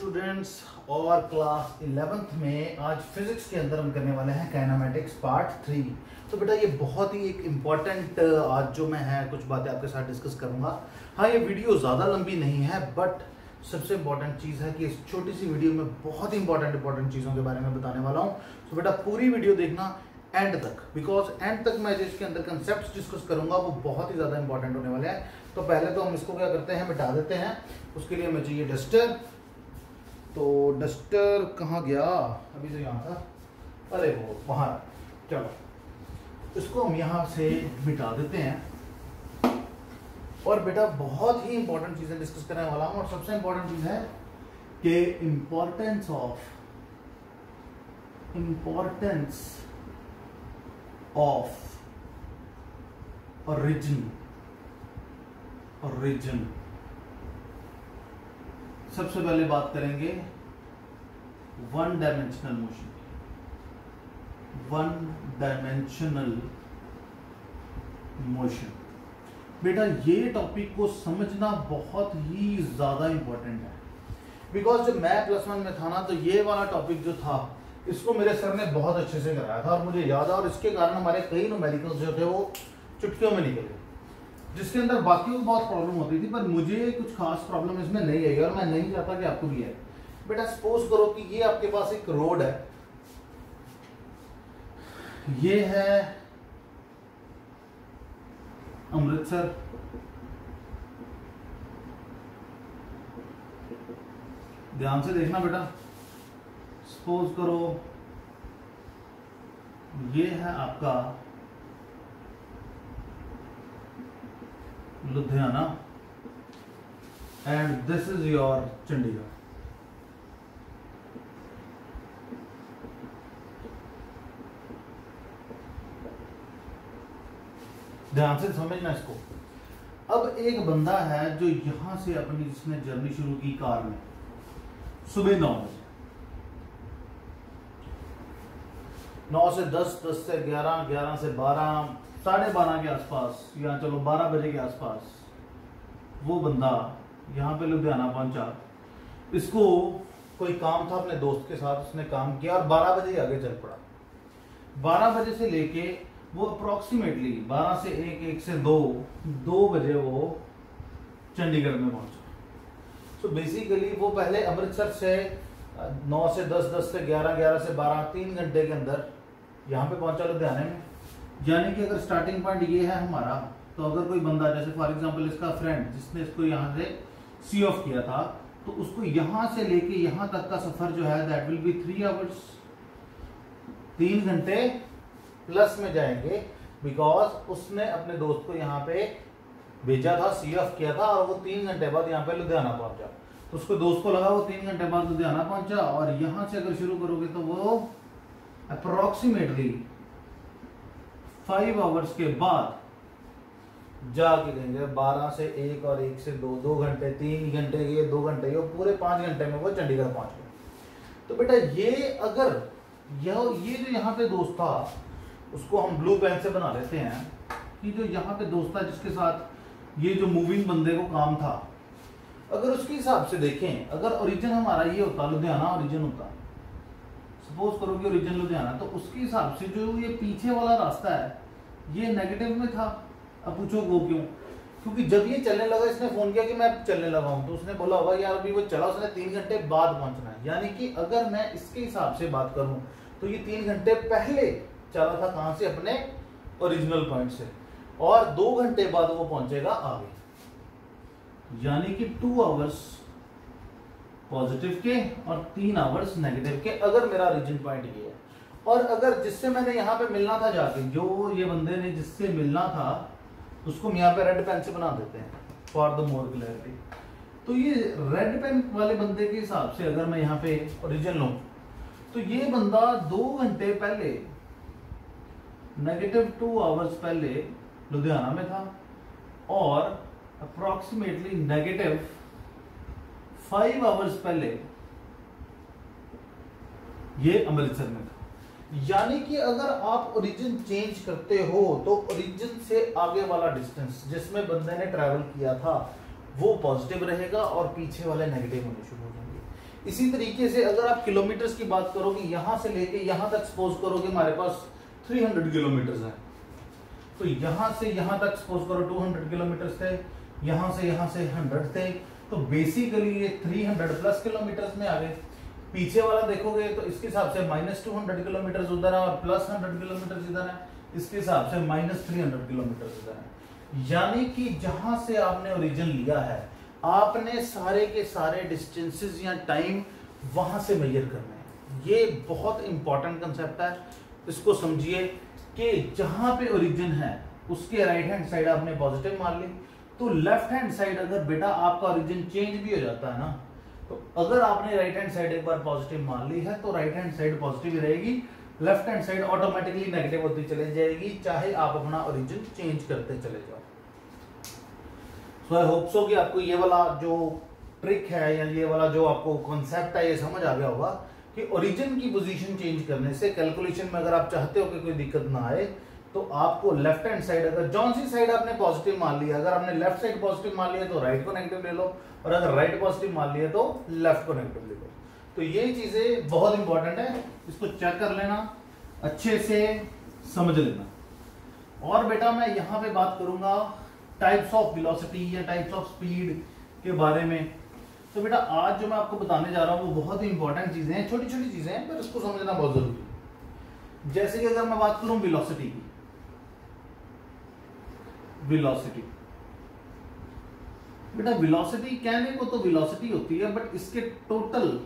Students और class 11th में आज फिजिक्स के अंदर हम करने वाले हैं काइनेमेटिक्स पार्ट 3। तो बेटा ये बहुत ही एक इम्पॉर्टेंट आज जो मैं है कुछ बातें आपके साथ डिस्कस करूंगा। हाँ, ये वीडियो ज़्यादा लंबी नहीं है, बट सबसे इम्पॉर्टेंट चीज़ है कि इस छोटी सी वीडियो में बहुत ही इंपॉर्टेंट चीज़ों के बारे में बताने वाला हूँ। तो बेटा पूरी वीडियो देखना एंड तक, बिकॉज एंड तक मैं जिसके अंदर कंसेप्ट डिस्कस करूंगा वो बहुत ही ज़्यादा इंपॉर्टेंट होने वाले हैं। तो पहले तो हम इसको क्या करते हैं, मिटा देते हैं। उसके लिए हमें चाहिए डस्टर। तो डस्टर कहाँ गया? अभी तो यहाँ था, अरे वो वहाँ। चलो इसको हम यहाँ से मिटा देते हैं। और बेटा बहुत ही इंपॉर्टेंट चीज़ें डिस्कस करने वाला हूँ, और सबसे इंपॉर्टेंट चीज़ है कि इम्पोर्टेंस ऑफ ओरिजिन। सबसे पहले बात करेंगे वन डायमेंशनल मोशन। बेटा ये टॉपिक को समझना बहुत ही ज्यादा इंपॉर्टेंट है, बिकॉज जब मैं +1 में था ना, तो ये वाला टॉपिक जो था इसको मेरे सर ने बहुत अच्छे से कराया था और मुझे याद है। और इसके कारण हमारे कई न्यूमेरिकल्स जो थे वो चुटकियों में निकल गए, जिसके अंदर बाकी को बहुत प्रॉब्लम होती थी, पर मुझे कुछ खास प्रॉब्लम इसमें नहीं आई और मैं नहीं चाहता कि आपको भी है। बेटा सपोज करो कि ये आपके पास एक रोड है, ये है अमृतसर, ध्यान से देखना बेटा। सपोज करो ये है आपका Ludhiana and this is your Chandigarh. ध्यान से समझना इसको। अब एक बंदा है जो यहां से अपनी जिसने जर्नी शुरू की कार में सुबह 9 बजे, 9 से 10, 10 से 11, 11 से 12, 12:30 के आसपास, या चलो 12 बजे के आसपास वो बंदा यहाँ पे लुधियाना पहुंचा। इसको कोई काम था अपने दोस्त के साथ, उसने काम किया और 12 बजे ही आगे चल पड़ा। 12 बजे से लेके वो अप्रोक्सीमेटली 12 से 1 से 2 बजे वो चंडीगढ़ में पहुंचा। तो बेसिकली वो पहले अमृतसर से 9 से 10, 10 से 11, 11 से 12, 3 घंटे के अंदर यहाँ पे पहुंचा लुधियाने में। यानी कि अगर स्टार्टिंग पॉइंट ये है हमारा, तो अगर कोई बंदा जैसे फॉर एग्जांपल इसका फ्रेंड जिसने इसको यहाँ से सी ऑफ किया था, तो उसको यहाँ से लेके यहाँ तक का सफर जो है दैट विल बी 3 आवर्स, 3 घंटे प्लस में जाएंगे, बिकॉज उसने अपने दोस्त को यहाँ पे भेजा था, सी ऑफ किया था, और वो 3 घंटे बाद यहाँ पे लुधियाना पहुंचा। तो उसको दोस्त को लगा वो 3 घंटे बाद लुधियाना पहुंचा, और यहाँ से अगर शुरू करोगे तो वो अप्रोक्सीमेटली 5 आवर्स के बाद जाके देंगे 12 से 1 और 1 से 2, 2 घंटे, 3 घंटे, ये 2 घंटे, ये पूरे 5 घंटे में वो चंडीगढ़ पहुंच गए। तो बेटा ये अगर ये जो यहाँ पे दोस्त था उसको हम ब्लू पेन से बना लेते हैं कि जो यहाँ पे दोस्त था जिसके साथ ये जो मूविंग बंदे को काम था, अगर उसके हिसाब से देखें, अगर ओरिजिन हमारा ये होता, लुधियाना ओरिजिन होता, सपोज करो कि ओरिजिन लुधियाना, तो उसके हिसाब से जो ये पीछे वाला रास्ता है ये नेगेटिव में था। अब पूछो वो क्यों? क्योंकि जब ये चलने लगा, इसने फोन किया कि मैं चलने लगा हूं, तो उसने बोला होगा यार अभी वो चला, उसने 3 घंटे बाद पहुंचना है। यानी कि अगर मैं इसके हिसाब से बात करूं तो ये 3 घंटे पहले चला था, कहां से? अपने ओरिजिनल पॉइंट से, और 2 घंटे बाद वो पहुंचेगा आगे। यानी कि 2 आवर्स पॉजिटिव के और 3 आवर्स नेगेटिव के, अगर मेरा ओरिजिन पॉइंट ये है। और अगर जिससे मैंने यहाँ पे मिलना था जाके, जो ये बंदे ने जिससे मिलना था, उसको हम यहाँ पे रेड पेन से बना देते हैं फॉर द मोर क्लैरिटी। तो ये रेड पेन वाले बंदे के हिसाब से अगर मैं यहाँ पे ओरिजिन लूं, तो ये बंदा 2 घंटे पहले, -2 आवर्स पहले लुधियाना में था, और अप्रोक्सीमेटली -5 आवर्स पहले ये अमृतसर में था। यानी कि अगर आप ओरिजिन चेंज करते हो तो ओरिजिन से आगे वाला डिस्टेंस जिसमें बंदे ने ट्रैवल किया था वो पॉजिटिव रहेगा और पीछे वाले नेगेटिव होने शुरू हो जाएंगे। इसी तरीके से अगर आप किलोमीटर्स की बात करोगे, यहां से लेके यहां तक सपोज करोगे हमारे पास 300 किलोमीटर्स है, तो यहां से यहां तक सपोज करो 200 किलोमीटर्स थे, यहां से 100 थे, तो बेसिकली ये 300 प्लस किलोमीटर्स में आ गए। पीछे वाला देखोगे तो इसके हिसाब से -200 किलोमीटर उधर है और +100 किलोमीटर इधर है, इसके हिसाब से -300 किलोमीटर इधर है। यानी कि जहां से आपने ओरिजिन लिया है, आपने सारे के सारे डिस्टेंसेस या टाइम वहां से मेजर करने हैं। ये बहुत इंपॉर्टेंट कंसेप्ट है, इसको समझिए कि जहां पे ओरिजिन है उसके राइट हैंड साइड आपने पॉजिटिव मान ली, तो लेफ्ट हैंड साइड अगर बेटा आपका ओरिजिन चेंज भी हो जाता है ना, तो अगर आपने राइट हैंड साइड एक बार पॉजिटिव मान ली है तो राइट हैंड साइड पॉजिटिव ही रहेगी, left hand side automatically negative होती चली जाएगी, चाहे आप अपना ओरिजिन चेंज करते चले जाओ। सो आई होप सो कि आपको ये वाला जो ट्रिक है या ये वाला जो आपको कॉन्सेप्ट है ये समझ आ गया होगा कि ओरिजिन की पोजीशन चेंज करने से कैलकुलेशन में अगर आप चाहते हो कि कोई दिक्कत ना आए, तो आपको लेफ्ट हैंड साइड अगर जौन सी साइड आपने पॉजिटिव मान लिया, अगर आपने लेफ्ट साइड पॉजिटिव मान लिया तो राइट को नेगेटिव ले लो, और अगर राइट पॉजिटिव मान लिया तो लेफ्ट को नेगेटिव ले लो। तो ये चीजें बहुत इंपॉर्टेंट है, इसको चेक कर लेना, अच्छे से समझ लेना। और बेटा मैं यहां पे बात करूंगा टाइप्स ऑफ वेलोसिटी या टाइप्स ऑफ स्पीड के बारे में। तो बेटा आज जो मैं आपको बताने जा रहा हूं वो बहुत ही इंपॉर्टेंट चीजें हैं, छोटी छोटी चीजें हैं, पर इसको समझना बहुत जरूरी है। जैसे कि अगर मैं बात करूं वेलोसिटी की, वेलोसिटी बेटा वेलोसिटी कहने को तो वेलोसिटी होती है, बट इसके टोटल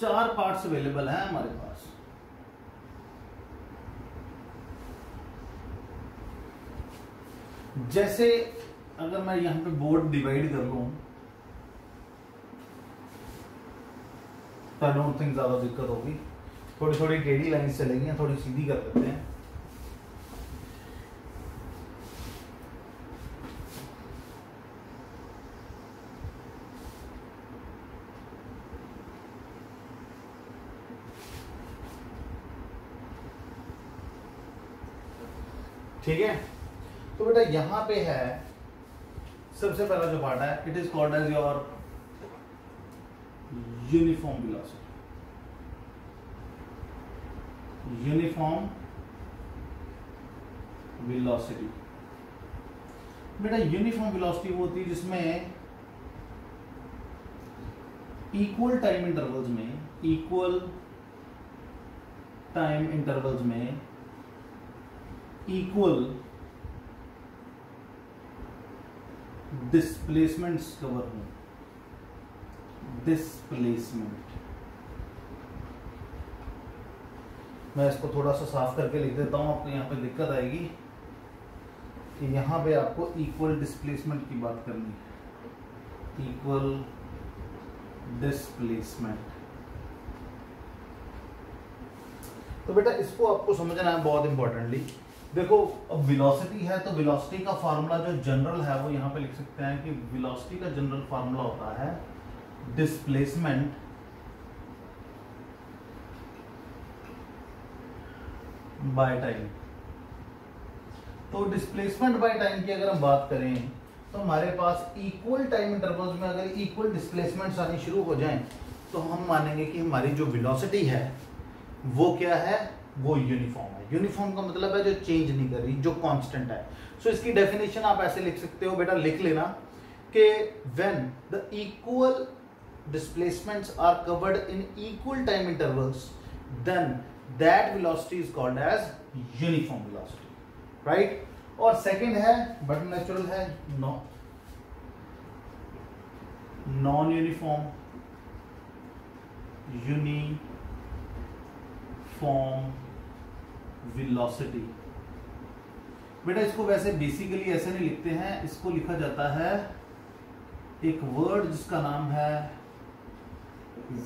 4 पार्ट्स अवेलेबल हैं हमारे पास। जैसे अगर मैं यहां पे बोर्ड डिवाइड कर लूं तो आई डोंट थिंक ज्यादा दिक्कत होगी, थोड़ी थोड़ी टेढ़ी लाइन चलेगी, थोड़ी सीधी कर देते हैं। ठीक है, तो बेटा यहां पे है सबसे पहला जो पार्ट है, it is called as your uniform velocity. Uniform velocity बेटा यूनिफॉर्म वेलोसिटी वो होती है जिसमें इक्वल टाइम इंटरवल्स में, इक्वल टाइम इंटरवल्स में इक्वल डिस्प्लेसमेंट्स कवर हों। डिस्प्लेसमेंट मैं इसको थोड़ा सा साफ करके लिख देता हूं, आपको यहां पे दिक्कत आएगी कि यहां पे आपको इक्वल डिस्प्लेसमेंट की बात करनी है। इक्वल डिस्प्लेसमेंट, तो बेटा इसको आपको समझना है बहुत इंपॉर्टेंटली। देखो अब वेलोसिटी है तो वेलोसिटी का फार्मूला जो जनरल है वो यहां पे लिख सकते हैं कि वेलोसिटी का जनरल फार्मूला होता है डिस्प्लेसमेंट बाय टाइम। तो डिस्प्लेसमेंट बाय टाइम की अगर हम बात करें तो हमारे पास इक्वल टाइम इंटरवल्स में अगर इक्वल डिस्प्लेसमेंट्स आनी शुरू हो जाएं तो हम मानेंगे कि हमारी जो वेलोसिटी है वो क्या है, वो यूनिफॉर्म है। यूनिफॉर्म का मतलब है जो चेंज नहीं कर रही, जो कांस्टेंट है। सो इसकी डेफिनेशन आप ऐसे लिख सकते हो, बेटा लिख लेना कि when the equal displacements are covered in equal time intervals then that velocity is called as uniform velocity, right. और सेकंड है बट नेचुरल है, नॉन यूनिफॉर्म, यूनिफॉर्म वेलोसिटी। बेटा इसको वैसे बेसिकली ऐसे नहीं लिखते हैं, इसको लिखा जाता है एक वर्ड जिसका नाम है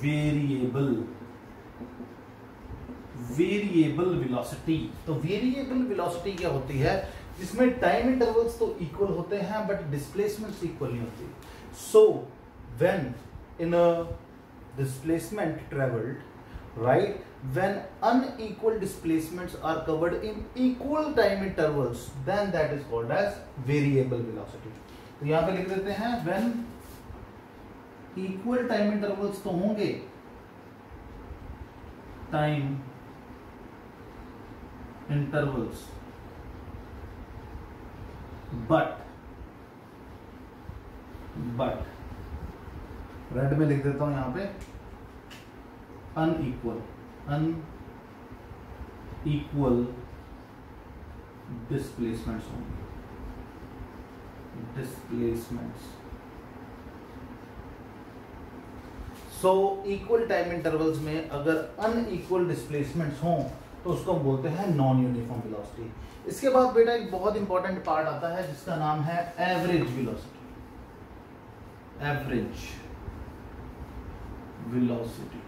वेरिएबल, वेरिएबल वेलोसिटी। तो वेरिएबल वेलोसिटी क्या होती है, जिसमें टाइम इंटरवल्स तो इक्वल होते हैं बट डिस्प्लेसमेंट्स इक्वल नहीं होती। So when in a displacement travelled, right, when unequal displacements are covered in equal time intervals then that is called as variable velocity। तो यहां पे लिख देते हैं when इक्वल टाइम इंटरवल्स तो होंगे, टाइम इंटरवल्स, बट रेड में लिख देता हूं यहां पे, अनइक्वल डिस्प्लेसमेंट्स होंगे, displacements. So equal time intervals में अगर अनइक्वल डिस्प्लेसमेंट्स हों तो उसको हम बोलते हैं नॉन यूनिफॉर्म वेलोसिटी। इसके बाद बेटा एक बहुत इंपॉर्टेंट पार्ट आता है जिसका नाम है एवरेज वेलोसिटी। एवरेज वेलोसिटी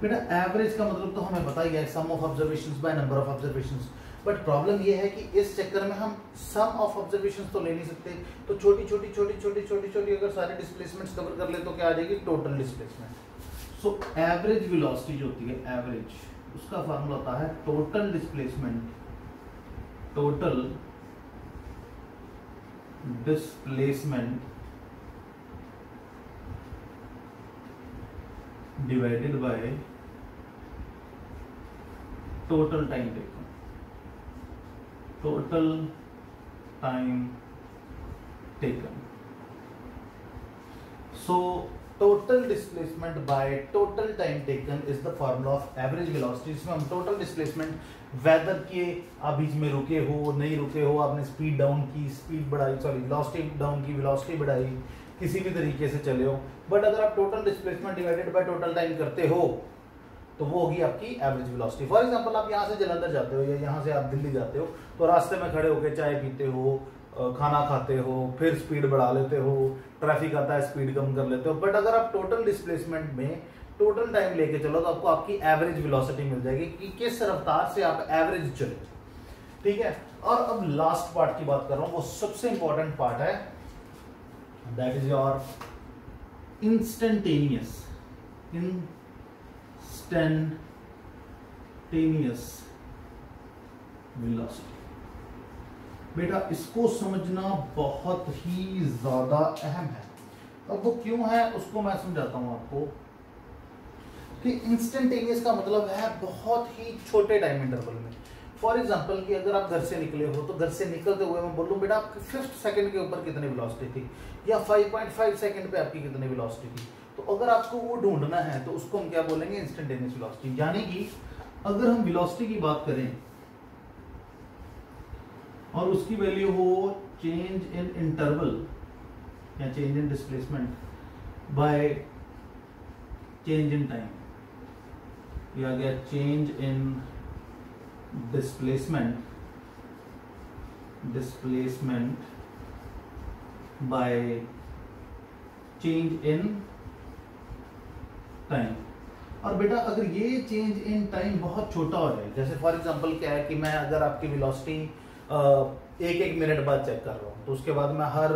बेटा, एवरेज का मतलब तो हमें पता ही है, sum of observations by number of observations. But problem ये है कि इस चक्कर में हम सम ऑफ ऑब्जर्वेशंस तो ले नहीं सकते, तो छोटी छोटी अगर सारे डिस्प्लेसमेंट्स कवर कर ले तो क्या आ जाएगी, total displacement. So average velocity जो होती है, एवरेज, उसका फार्मूला होता है total displacement divided by total time taken, total time taken. So total displacement by total time taken is the formula of average velocity. इसमें हम टोटल डिस्प्लेसमेंट, वेदर के आप बीच में रुके हो नहीं रुके हो, आपने स्पीड डाउन की, स्पीड बढ़ाई, सॉरी वेलोसिटी डाउन की, वेलोसिटी बढ़ाई, किसी भी तरीके से चले हो, बट अगर आप total displacement divided by total time करते हो तो वो होगी आपकी एवरेज वेलोसिटी। फॉर एग्जांपल आप यहाँ से जलंधर जाते हो या यहाँ से आप दिल्ली जाते हो, तो रास्ते में खड़े होकर चाय पीते हो, खाना खाते हो, फिर स्पीड बढ़ा लेते हो, ट्रैफिक आता है स्पीड कम कर लेते हो, बट अगर आप टोटल डिस्प्लेसमेंट में टोटल टाइम लेके चलो तो आपको आपकी एवरेज वेलोसिटी मिल जाएगी कि किस रफ्तार से आप एवरेज चले, ठीक है। और अब लास्ट पार्ट की बात कर रहा हूं, वो सबसे इंपॉर्टेंट पार्ट है, that is your instantaneous velocity. बेटा इसको समझना बहुत ही ज्यादा अहम है। अब वो क्यों है उसको मैं समझाता हूं आपको कि इंस्टेंटेनियस का मतलब है बहुत ही छोटे टाइम इंटरवल में। फॉर एग्जांपल कि अगर आप घर से निकले हो तो घर से निकलते हुए मैं बोलूं बेटा आपकी 5th सेकंड के ऊपर कितनी वेलोसिटी थी, या 5.5 सेकंड पे आपकी कितनी वेलोसिटी थी, तो अगर आपको वो ढूंढना है तो उसको हम क्या बोलेंगे, इंस्टेंटेनियस वेलोसिटी। यानी कि अगर हम वेलोसिटी की बात करें और उसकी वैल्यू हो चेंज इन इंटरवल या change in displacement by change in time, या गया change in displacement by change in time. और बेटा अगर ये चेंज इन टाइम बहुत छोटा हो जाए, जैसे फॉर एग्जांपल क्या है कि मैं अगर आपकी वेलोसिटी एक मिनट बाद चेक कर रहा हूँ, तो उसके बाद मैं हर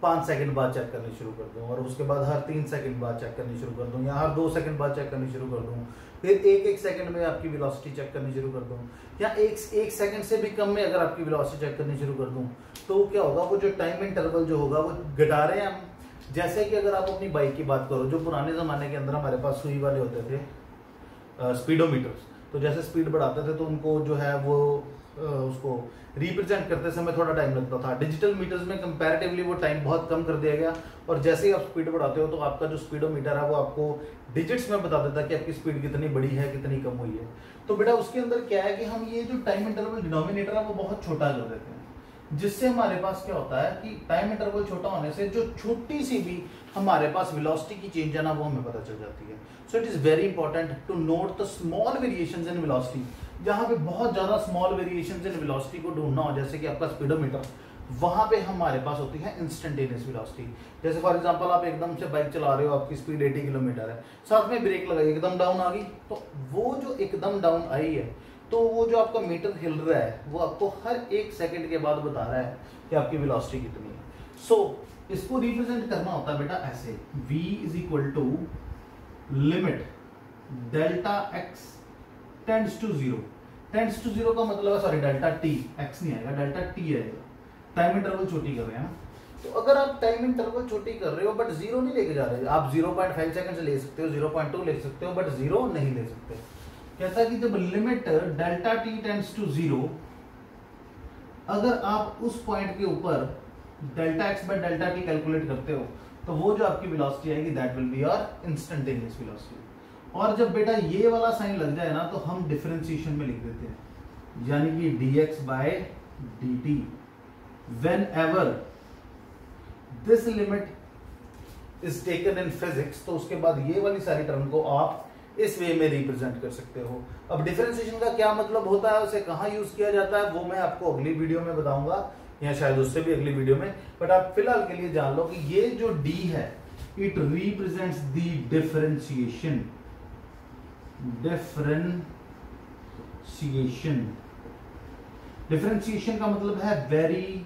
5 सेकंड बाद चेक करनी शुरू कर दूं, और उसके बाद हर 3 सेकंड बाद चेक करनी शुरू कर दूं, या हर 2 सेकंड बाद चेक करनी शुरू कर दूं, फिर एक सेकंड में आपकी वेलोसिटी चेक करनी शुरू कर दूं, या एक सेकंड से भी कम में अगर आपकी वेलोसिटी चेक करनी शुरू कर दूं, तो क्या होगा, वो जो टाइम इंटरवल जो होगा वो घटा रहे हैं हम। जैसे कि अगर आप अपनी बाइक की बात करो, जो पुराने जमाने के अंदर हमारे पास सुई वाले होते थे स्पीडोमीटर्स, तो जैसे स्पीड बढ़ाते थे तो उनको जो है वो उसको रिप्रेजेंट करते समय थोड़ा टाइम लगता था। डिजिटल मीटर्स में कंपैरेटिवली वो टाइम बहुत कम कर दिया गया, और जैसे ही आप स्पीड बढ़ाते हो तो आपका जो स्पीडोमीटर है वो आपको डिजिट्स में बता देता है कि आपकी स्पीड कितनी बढ़ी है, कितनी कम हुई है। तो बेटा उसके अंदर क्या है कि हम ये जो टाइम इंटरवल डिनोमिनेटर है वो बहुत छोटा कर देते हैं, जिससे हमारे पास क्या होता है कि टाइम इंटरवल छोटा होने से जो छोटी सी भी हमारे पास वेलोसिटी की चेंज है ना, वो हमें पता चल जाती है। So it is very important to note the small variations in velocity. जहां पे बहुत ज्यादा स्मॉल वेरिएशंस इन वेलोसिटी को ढूंढना हो, जैसे कि आपका स्पीडोमीटर, वहां पे हमारे पास होती है इंस्टेंटेनियस वेलोसिटी। जैसे फॉर एग्जांपल आप एकदम से बाइक चला रहे हो, आपकी स्पीड 80 किलोमीटर है, साथ में ब्रेक लगाई, एकदम डाउन आ गई, तो वो जो एकदम डाउन आई है, तो वो जो आपका मीटर हिल रहा है वो आपको हर 1 सेकंड के बाद बता रहा है कि आपकी वेलोसिटी कितनी है। सो इसको रिप्रेजेंट करना होता है बेटा ऐसे, v is equal to limit delta x tends to 0। Tends to 0 का मतलब है, सॉरी डेल्टा t, x नहीं आएगा, डेल्टा t आएगा। टाइम इंटरवल छोटी कर रहे हैं ना, तो अगर आप टाइम इंटरवल छोटी कर रहे हो बट जीरो नहीं लेके जा रहे, आप 0.5 सेकंड से ले सकते हो, 0.2 ले सकते हो, बट जीरो नहीं ले सकते। कहता है कि जब limit delta T tends to zero, अगर आप उस पॉइंट के ऊपर delta X by delta T calculate करते हो तो वो जो आपकी वेलोसिटी आएगी that will be your instantaneous velocity. और जब बेटा ये वाला साइन लग जाए ना तो हम डिफरेंशिएशन में लिख देते हैं, यानी कि dx by dt whenever this limit is taken in physics, तो उसके बाद ये वाली सारी टर्म को आप इस वे में रिप्रेजेंट कर सकते हो। अब डिफरेंशिएशन का क्या मतलब होता है, उसे कहाँ यूज किया जाता है, वो मैं आपको अगली वीडियो में बताऊंगा या शायद उससे भी अगली वीडियो में, बट आप फिलहाल के लिए जान लो कि ये जो d है it represents the differentiation. Differentiation का मतलब है वेरी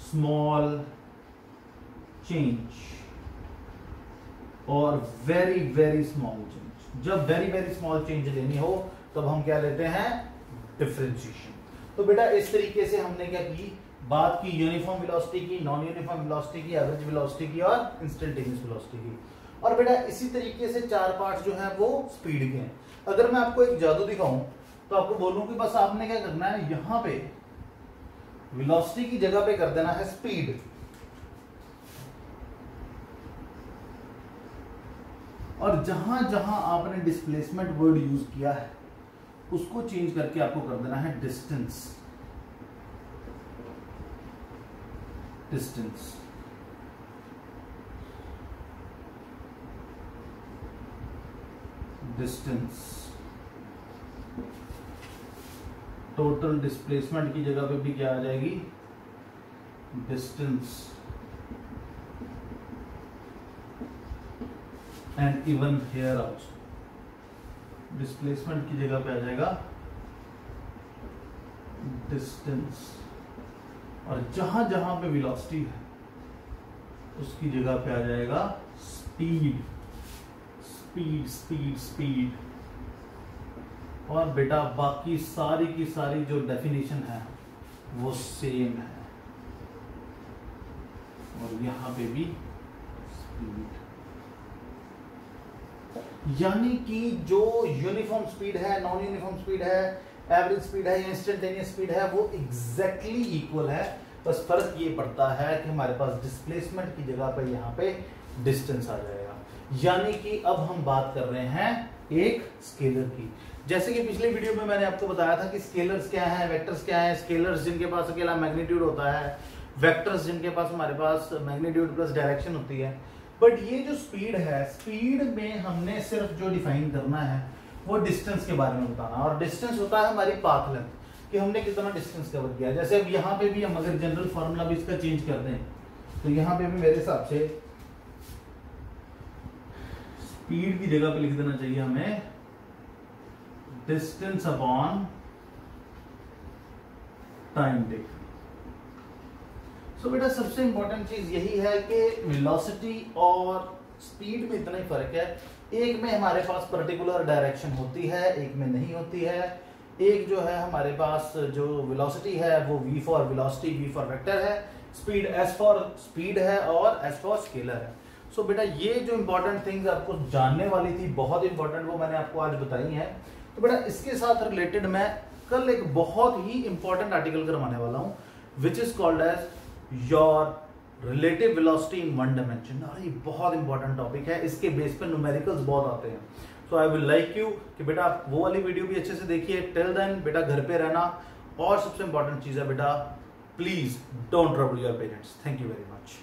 स्मॉल चेंज और वेरी वेरी स्मॉल चेंज। जब वेरी वेरी स्मॉल चेंज लेनी हो तब हम क्या लेते हैं, डिफरेंशिएशन। तो बेटा इस तरीके से हमने क्या की, बात की यूनिफॉर्म वेलोसिटी की, नॉन यूनिफॉर्म वेलोसिटी की, एवरेज वेलोसिटी की और इंस्टेंटेनियस वेलोसिटी की। और बेटा इसी तरीके से 4 पार्ट्स जो हैं वो स्पीड के हैं। अगर मैं आपको एक जादू दिखाऊं तो आपको बोलूं कि बस आपने क्या करना है, यहां पे वेलोसिटी की जगह पे कर देना है स्पीड, और जहां जहां आपने डिस्प्लेसमेंट वर्ड यूज किया है उसको चेंज करके आपको कर देना है distance. Distance distance total displacement की जगह पे भी क्या आ जाएगी, distance. And even here also displacement की जगह पे आ जाएगा डिस्टेंस, और जहां जहां पे वेलोसिटी है उसकी जगह पे आ जाएगा स्पीड। Speed speed speed. और बेटा बाकी सारी की सारी जो डेफिनेशन है वो सेम है, और यहां पे भी स्पीड। यानी कि जो यूनिफॉर्म स्पीड है, नॉन यूनिफॉर्म स्पीड है, एवरेज स्पीड है या इंस्टेंटेनियस स्पीड है, वो एग्जैक्टली इक्वल है। बस फर्क ये पड़ता है कि हमारे पास डिस्प्लेसमेंट की जगह पे यहाँ पे डिस्टेंस आ जाएगा। यानी कि अब हम बात कर रहे हैं एक स्केलर की। जैसे कि पिछले वीडियो में मैंने आपको बताया था कि स्केलर्स क्या है, वेक्टर्स क्या है। स्केलर्स जिनके पास अकेला मैग्नीट्यूड होता है, वेक्टर्स जिनके पास हमारे पास मैग्नीट्यूड प्लस डायरेक्शन होती है। बट ये जो स्पीड है, स्पीड में हमने सिर्फ जो डिफाइन करना है वो डिस्टेंस के बारे में बताना, और डिस्टेंस होता है हमारी पाथ लेंथ, कि हमने कितना डिस्टेंस कवर किया। जैसे अब यहाँ पे भी हम अगर जनरल फॉर्मूला भी इसका चेंज कर दें तो यहाँ पे भी मेरे हिसाब से स्पीड की जगह पे लिख देना चाहिए हमें डिस्टेंस अपॉन टाइम टेकन। सो बेटा सबसे इंपॉर्टेंट चीज यही है कि वेलोसिटी और स्पीड में इतना ही फर्क है, एक में हमारे पास पर्टिकुलर डायरेक्शन होती है, एक में नहीं होती है। एक जो है हमारे पास जो वेलोसिटी है वो v for velocity, v for vector है, स्पीड s फॉर स्पीड है और s फॉर स्केलर है। सो बेटा ये जो इंपॉर्टेंट थिंग्स आपको जानने वाली थी, बहुत इंपॉर्टेंट, वो मैंने आपको आज बताई है। तो बेटा इसके साथ रिलेटेड मैं कल एक बहुत ही इंपॉर्टेंट आर्टिकल करवाने वाला हूँ which is called as your relative velocity in one dimension. और ये बहुत इंपॉर्टेंट टॉपिक है, इसके बेस पर न्यूमेरिकल्स बहुत आते हैं। सो आई विल लाइक यू कि बेटा आप वो वाली वीडियो भी अच्छे से देखिए। टिल देन बेटा घर पे रहना, और सबसे इंपॉर्टेंट चीज है बेटा please don't trouble your parents. Thank you very much.